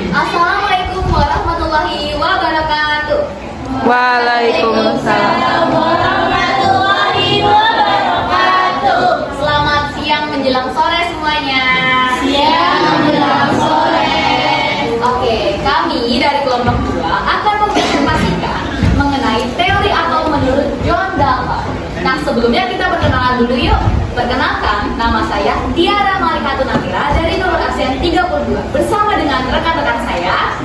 Assalamualaikum warahmatullahi wabarakatuh. Waalaikumsalam warahmatullahi wabarakatuh. Selamat siang menjelang sore semuanya. Siang menjelang sore. Oke, kami dari kelompok 2 akan mempresentasikan mengenai teori atau menurut John Dalton. Nah, sebelumnya kita perkenalan dulu yuk. Perkenalkan, nama saya Tiara Malikatun Amira dari nomor absen 32 bersama dengan rekan-rekan saya.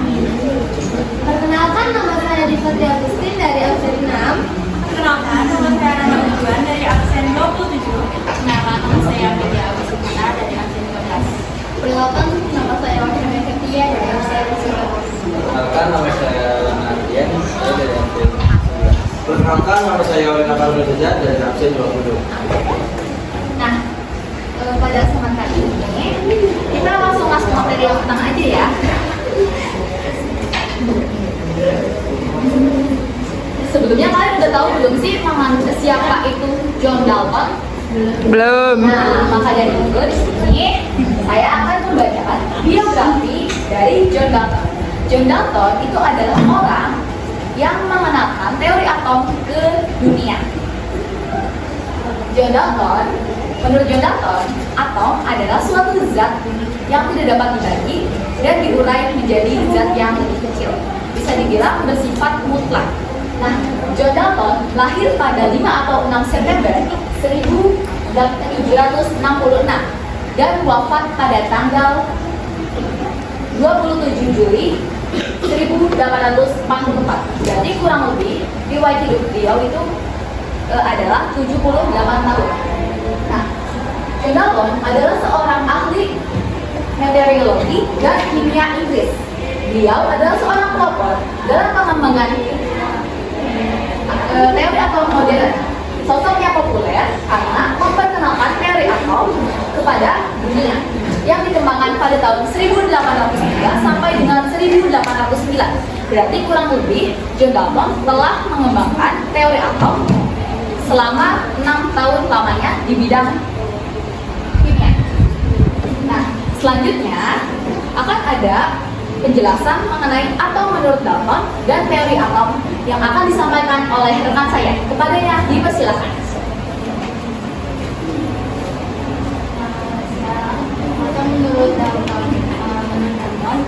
Perkenalkan, nama saya Divati Agustin dari absen 6. Perkenalkan, nama saya Nana Tujuan dari absen 27. Nama saya Media Agustina dari absen 15. Perkenalkan, nama saya Wahyu Ketia dari absen 19. Perkenalkan, nama saya Lana Ardian, saya dari absen 19. Perkenalkan, nama saya Olena Karolina dari absen 20. Nah, pada kesempatan kali ini kita langsung masuk materi yang pertama aja ya. Sebelumnya kalian udah tahu belum sih siapa itu John Dalton? belum. Nah, maka dari itu di sini saya akan membacakan biografi dari John Dalton. John Dalton itu adalah orang yang mengenalkan teori atom ke dunia. Menurut John Dalton, atom adalah suatu zat yang tidak dapat dibagi dan diurai menjadi zat yang lebih kecil. Bisa dibilang bersifat mutlak. Nah, John Dalton lahir pada 5 atau 6 September 1766 dan wafat pada tanggal 27 Juli 1844. Jadi kurang lebih riwayat hidup beliau itu adalah 78 tahun. Nah, John Dalton adalah seorang ahli meteorologi dan kimia Inggris. Beliau adalah seorang pelopor dalam pengembangan teori atom modern. Sosoknya populer karena memperkenalkan teori atom kepada dunia yang dikembangkan pada tahun 1803 sampai dengan 1809. Berarti kurang lebih John Dalton telah mengembangkan teori atom selama 6 tahun lamanya di bidang kimia. Nah, selanjutnya akan ada penjelasan mengenai atom menurut Dalton dan teori atom yang akan disampaikan oleh rekan saya. Kepadanya dipersilakan. Atom menurut Dalton,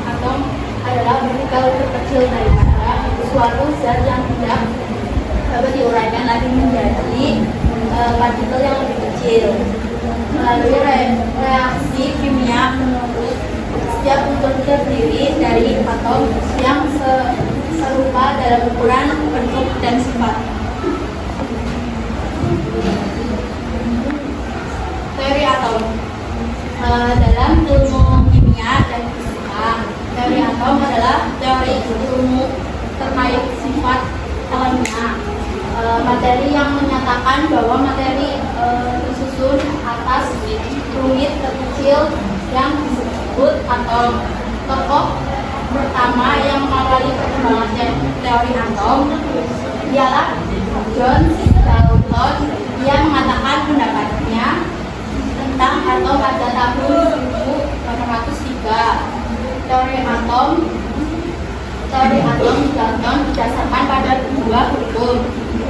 atom adalah partikel terkecil daripada suatu zat yang tidak dapat diuraikan lagi menjadi partikel yang lebih kecil. Melalui reaksi kimia menurut setiap unsur terdiri dari atom yang serupa dalam ukuran, bentuk, dan sifat. Teori atom dalam ilmu kimia dan fisika, teori atom adalah teori ilmu terkait sifat alamiah, materi yang menyatakan bahwa materi tersusun atas fluid terkecil yang disebut atom. Tokoh pertama yang mengawali perkembangan teori atom ialah John Dalton. Dia mengatakan pendapatnya tentang atom pada tahun 1803. Teori atom Dalton didasarkan pada dua hukum,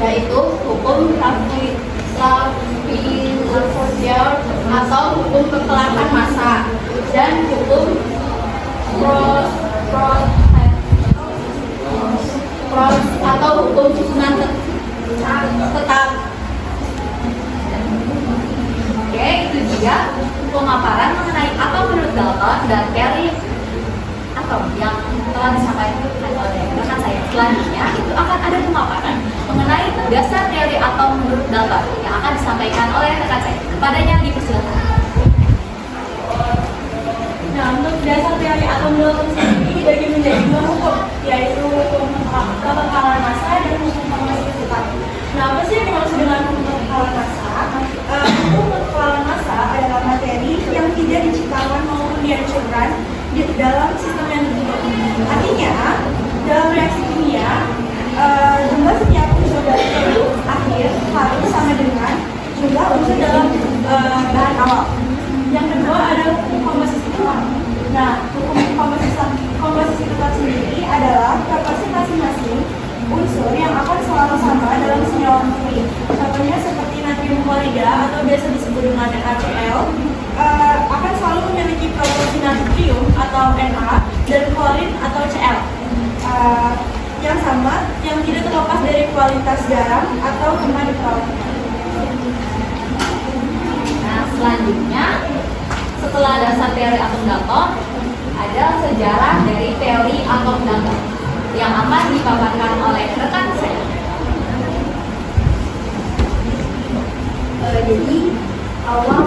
yaitu hukum Lavoisier atau hukum kekelapan massa dan hukum atau hukum susunan tetap. Oke, itu dia pemaparan mengenai apa menurut Dalton dan teori atom yang telah disampaikan oleh rekan saya. Selanjutnya itu akan ada pemaparan mengenai dasar teori atom menurut Dalton yang akan disampaikan oleh rekan saya. Kepadanya dipersilakan. Nah, untuk dasar teori atom Dalton sendiri dibagi menjadi dua hukum, yaitu hukum kekekalan massa dan hukum formasi keseluruhan. Nah, apa sih yang dimaksud dengan hukum kekekalan massa? Hukum kekekalan massa adalah materi yang tidak diciptakan maupun dihancurkan di dalam sistem yang tertutup. Artinya, dalam reaksi kimia, jumlah setiap unsur dari produk akhir harus sama dengan jumlah unsur dalam bahan awal. Yang kedua adalah hukum komposisi. Nah, hukum komposisi dengan NaCl akan selalu memiliki proporsi natrium atau Na dan klorin atau Cl yang sama, yang tidak terlepas dari kualitas garam atau gema di perawakan. Nah, selanjutnya setelah dasar teori atom datar, ada sejarah dari teori atom datar yang akan dipaparkan oleh rekan saya. Jadi awal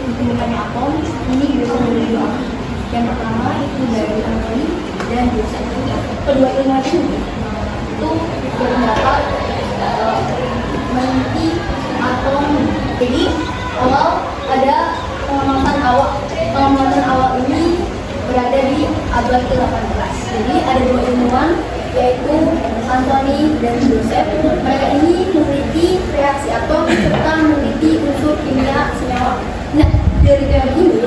ditemukannya atom ini bisa menjadi dua atom. Yang pertama itu dari Anthony dan Joseph. Kedua ilmuwan itu berpendapat meneliti atom. Jadi awal ada pengamatan awal. Pengamatan awal ini berada di abad ke-18. Jadi ada dua ilmuwan yaitu Anthony dan Joseph. Mereka ini meneliti reaksi atom serta meneliti unsur kimia senyawa. Nah, dari teori ini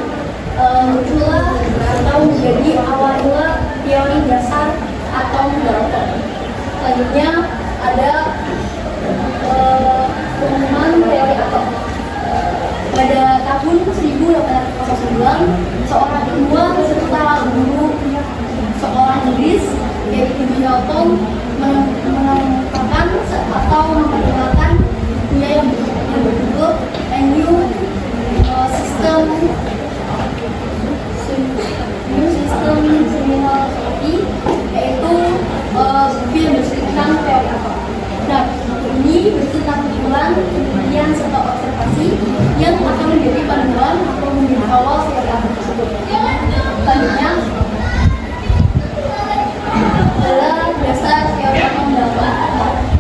muncullah atau menjadi awal mula teori dasar atom datar. Selanjutnya ada pengumuman teori atom. Pada tahun 1809, seorang ilmuwan beserta guru seorang Inggris yaitu Newton menemukan atau memperkenalkan kimia yang berjudul A New System Seminal, yaitu buku yang bercerita teori atom. Nah, ini bercerita kumpulan penelitian serta observasi yang akan menjadi panduan atau menjadi awal teori atom tersebut. Selanjutnya adalah dasar teori atom datar.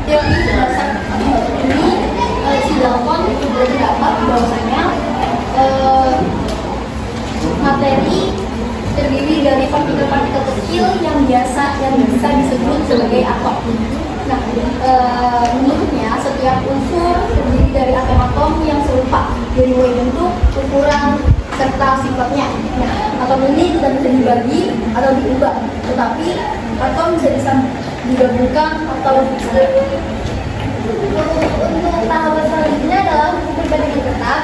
Teori dasar atom datar ini si Dalton berpendapat bahwasanya materi terdiri dari partikel-partikel kecil yang bisa disebut sebagai atom. Nah, menurutnya setiap unsur terdiri dari atom-atom yang serupa dari mulai bentuk, ukuran, serta sifatnya. Nah, atom ini tidak bisa dibagi atau diubah, tetapi atom bisa digabungkan atau dipisahkan. Untuk tahapan selanjutnya dalam hukum perbandingan tetap.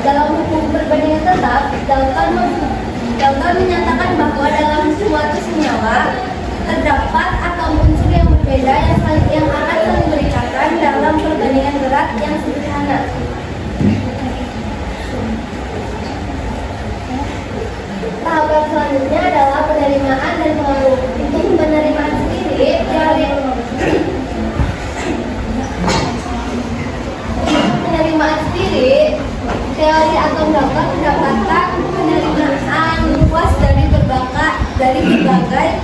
Dalam hukum perbandingan tetap, Dalton menyatakan bahwa dalam suatu senyawa terdapat atom unsur yang berbeda yang akan saling berdekatan dalam perbandingan berat yang sederhana. Tahapan selanjutnya adalah penerimaan dan pengaruh. Untuk penerimaan sendiri, teori atom datar mendapatkan penerimaan luas dari berbagai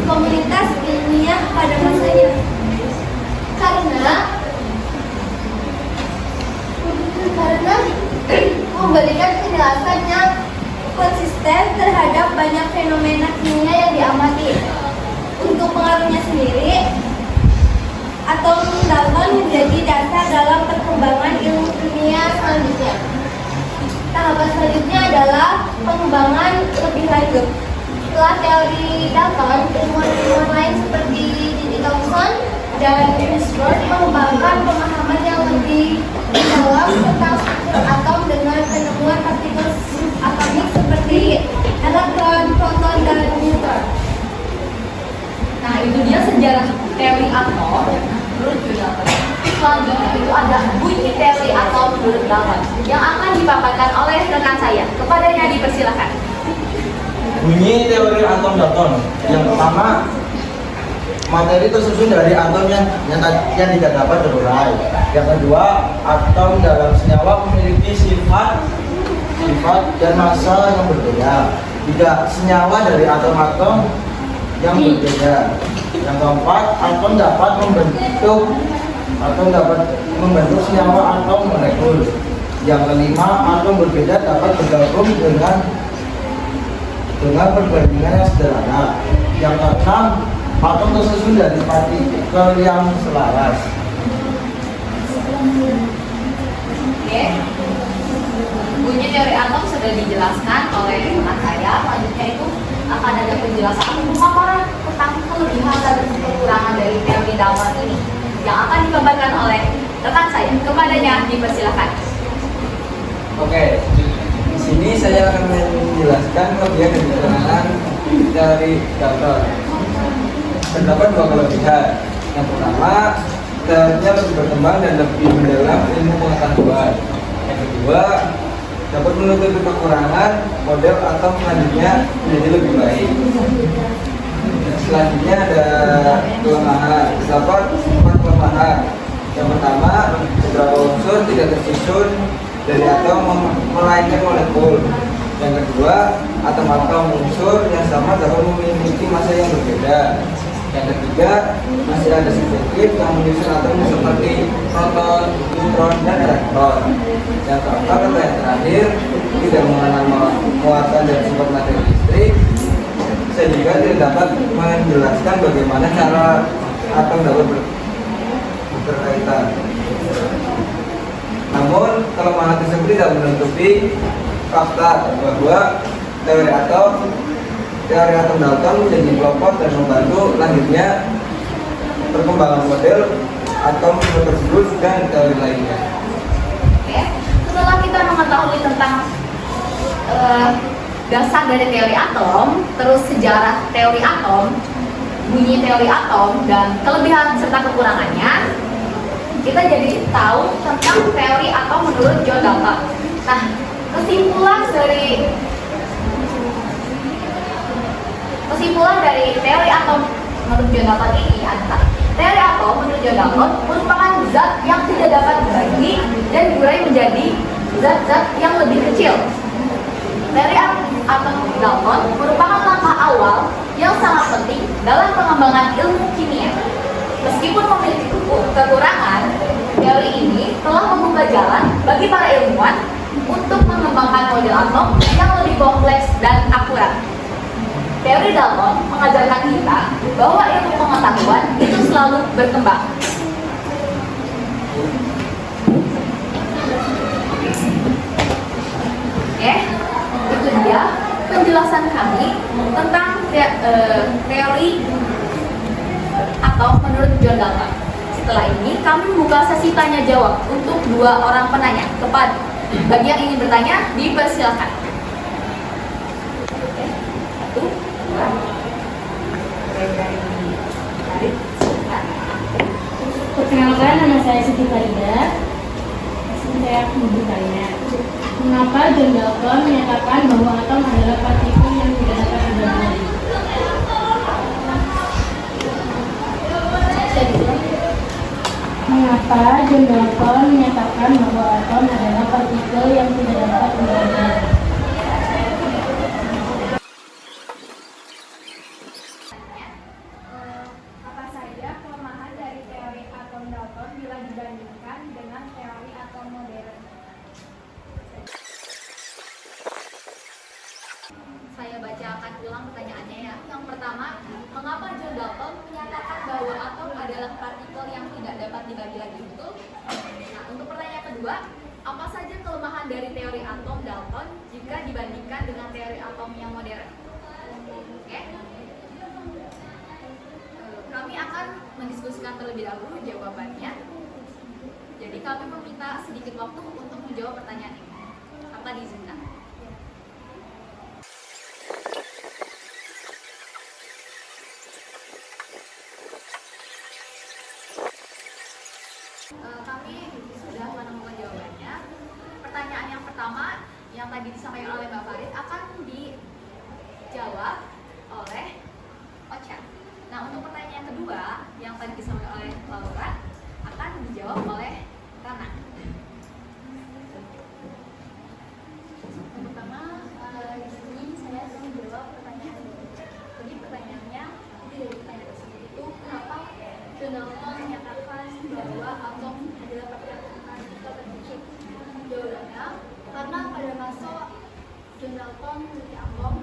komunitas ilmiah pada masanya. Karena memberikan penjelasan yang konsisten terhadap banyak fenomena kimia yang diamati. Untuk pengaruhnya sendiri, atom datar menjadi dasar dalam perkembangan ilmu kimia selanjutnya. Tahapan selanjutnya adalah pengembangan lebih lanjut. Setelah teori datar, ilmuwan lain seperti J.J. Thomson dan James Watt mengembangkan pemahaman yang lebih dalam tentang struktur atom dengan penemuan partikel subatomik seperti elektron, proton, dan neutron. Nah, itu dia sejarah teori atom menurut Dalton. Selanjutnya itu ada bunyi teori atom menurut Dalton yang akan dipaparkan oleh rekan saya. Kepadanya dipersilakan. Bunyi teori atom Dalton. Yang pertama, materi tersusun dari atom yang tidak dapat terurai. Yang kedua, atom dalam senyawa memiliki sifat dan massa yang berbeda. Tidak senyawa dari atom-atom yang berbeda. Yang keempat, atom dapat membentuk senyawa atau molekul. Yang kelima, atom berbeda dapat bergabung dengan perbandingan yang sederhana. Yang keenam, atom tersusun dari partikel yang selaras. Oke. Bunyi teori atom sudah dijelaskan oleh rekan saya. Selanjutnya itu akan ada penjelasan pemaparan tentang kelebihan dan kekurangan dari teori teori Dalton ini yang akan digambarkan oleh rekan saya. Kepadanya dipersilakan. Oke, di sini saya akan menjelaskan kelebihan dan kekurangan dari Dalton. Terdapat dua kelebihan. Yang pertama, teorinya lebih berkembang dan lebih mendalam ilmu pengetahuan. Yang kedua, dapat menutupi kekurangan model atau selanjutnya menjadi lebih baik. Selanjutnya ada kelemahan. Terdapat 4 kelemahan. Yang pertama, beberapa unsur tidak tersusun dari atom melainkan molekul. Yang kedua, atom-atom unsur yang sama dapat memiliki massa yang berbeda. Yang ketiga, masih ada sedikit yang menyusun atom seperti proton, neutron, dan elektron. Yang keempat atau yang terakhir, tidak mengenal muatan dan sumber materi listrik, sehingga tidak dapat menjelaskan bagaimana cara atom dapat berkaitan. Namun, kelemahan tersebut tidak menutupi fakta bahwa teori atom Dalton menjadi pelopor dan membantu lahirnya perkembangan model atom tersebut dan teori lainnya. Oke, setelah kita mengetahui tentang dasar dari teori atom, terus sejarah teori atom, bunyi teori atom, dan kelebihan serta kekurangannya, kita jadi tahu tentang teori atom menurut John Dalton. Nah, kesimpulan dari teori atom menurut John Dalton ini adalah teori atom menurut John Dalton merupakan zat yang tidak dapat dibagi dan diurai menjadi zat-zat yang lebih kecil. Teori atom Dalton merupakan langkah awal yang sangat penting dalam pengembangan ilmu kimia. Meskipun memiliki kekurangan, teori ini telah membuka jalan bagi para ilmuwan untuk mengembangkan model atom yang lebih kompleks dan akurat. Teori Dalton mengajarkan kita bahwa ilmu pengetahuan itu selalu berkembang. Oke, itu dia penjelasan kami tentang teori atom menurut John Dalton. Setelah ini kami membuka sesi tanya jawab untuk 2 orang penanya. Bagi yang ingin bertanya, dipersilakan. Oke, 1, 2. Perkenalkan, nama saya Siti Farida. Saya akan bertanya, mengapa John Dalton menyatakan bahwa atom adalah partikel yang tidak dapat dibagi? Mengapa John Dalton menyatakan bahwa atom adalah partikel yang tidak dapat dibagi? Apa saja kelemahan dari teori atom Dalton bila dibandingkan dengan teori atom modern? Saya bacakan ulang pertanyaannya ya. Yang pertama, mengapa John Dalton menyatakan bahwa atom adalah partikel yang tidak dapat dibagi lagi, betul? Nah, untuk pertanyaan kedua, apa saja kelemahan dari teori atom Dalton jika dibandingkan dengan teori atom yang modern? Oke. Kami akan mendiskusikan terlebih dahulu jawabannya. Jadi kami meminta sedikit waktu untuk menjawab pertanyaan ini. Apa diizinkan? Kami sudah menemukan jawabannya. Pertanyaan yang pertama yang tadi disampaikan oleh Mbak Farid akan dijawab oleh Ocha. Nah, untuk pertanyaan kedua yang tadi disampaikan oleh Laura akan dijawab oleh Rana. Yang pertama, di sini saya akan menjawab pertanyaan ini. Jadi pertanyaannya, dari pertanyaan tersebut itu, kenapa John Dalton menyatakan bahwa atom adalah partikel terkecil? Jawabannya, karena pada masa John Dalton meneliti atom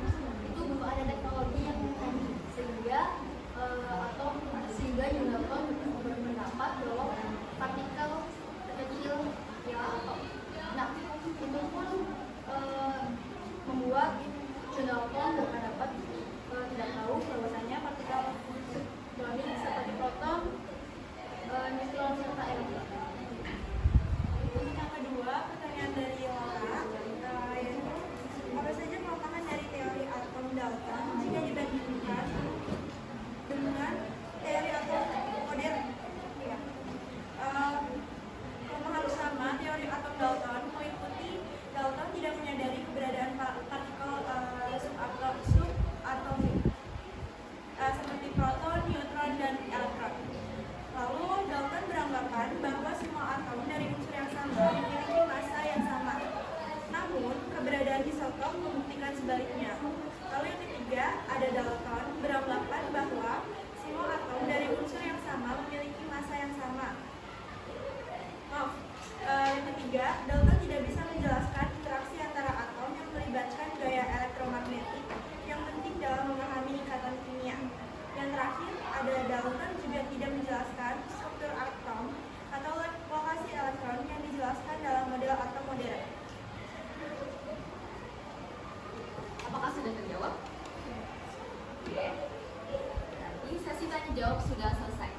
itu belum ada teknologi yang canggih, sehingga John Dalton berpendapat bahwa partikel terkecil ialah atom. Nah, itu pun membuat John Dalton berpendapat tidak tahu bahwasanya partikel elektronik seperti proton, sebaliknya. Lalu yang ketiga, ada Dalton beranggapan bahwa semua atom dari unsur yang sama memiliki massa yang sama. Yang ketiga, Dalton tidak bisa menjelaskan interaksi antara atom yang melibatkan gaya elektromagnetik yang penting dalam memahami ikatan kimia. Yang terakhir, ada Dalton juga tidak menjelaskan struktur atom atau lokasi elektron yang dijelaskan dalam model atom modern. Apakah sudah terjawab? Oke. Berarti sesi tanya jawab sudah selesai.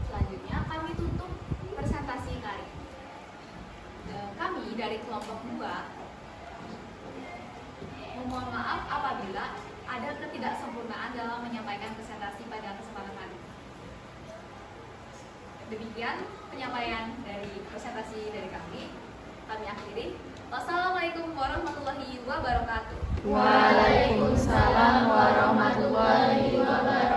Selanjutnya kami tutup presentasi kali. Kami dari kelompok 2 memohon maaf apabila ada ketidaksempurnaan dalam menyampaikan presentasi pada kesempatan kali. Demikian penyampaian dari presentasi dari kami. Kami akhiri. Wassalamualaikum warahmatullahi wabarakatuh. Waalaikumsalam warahmatullahi wabarakatuh.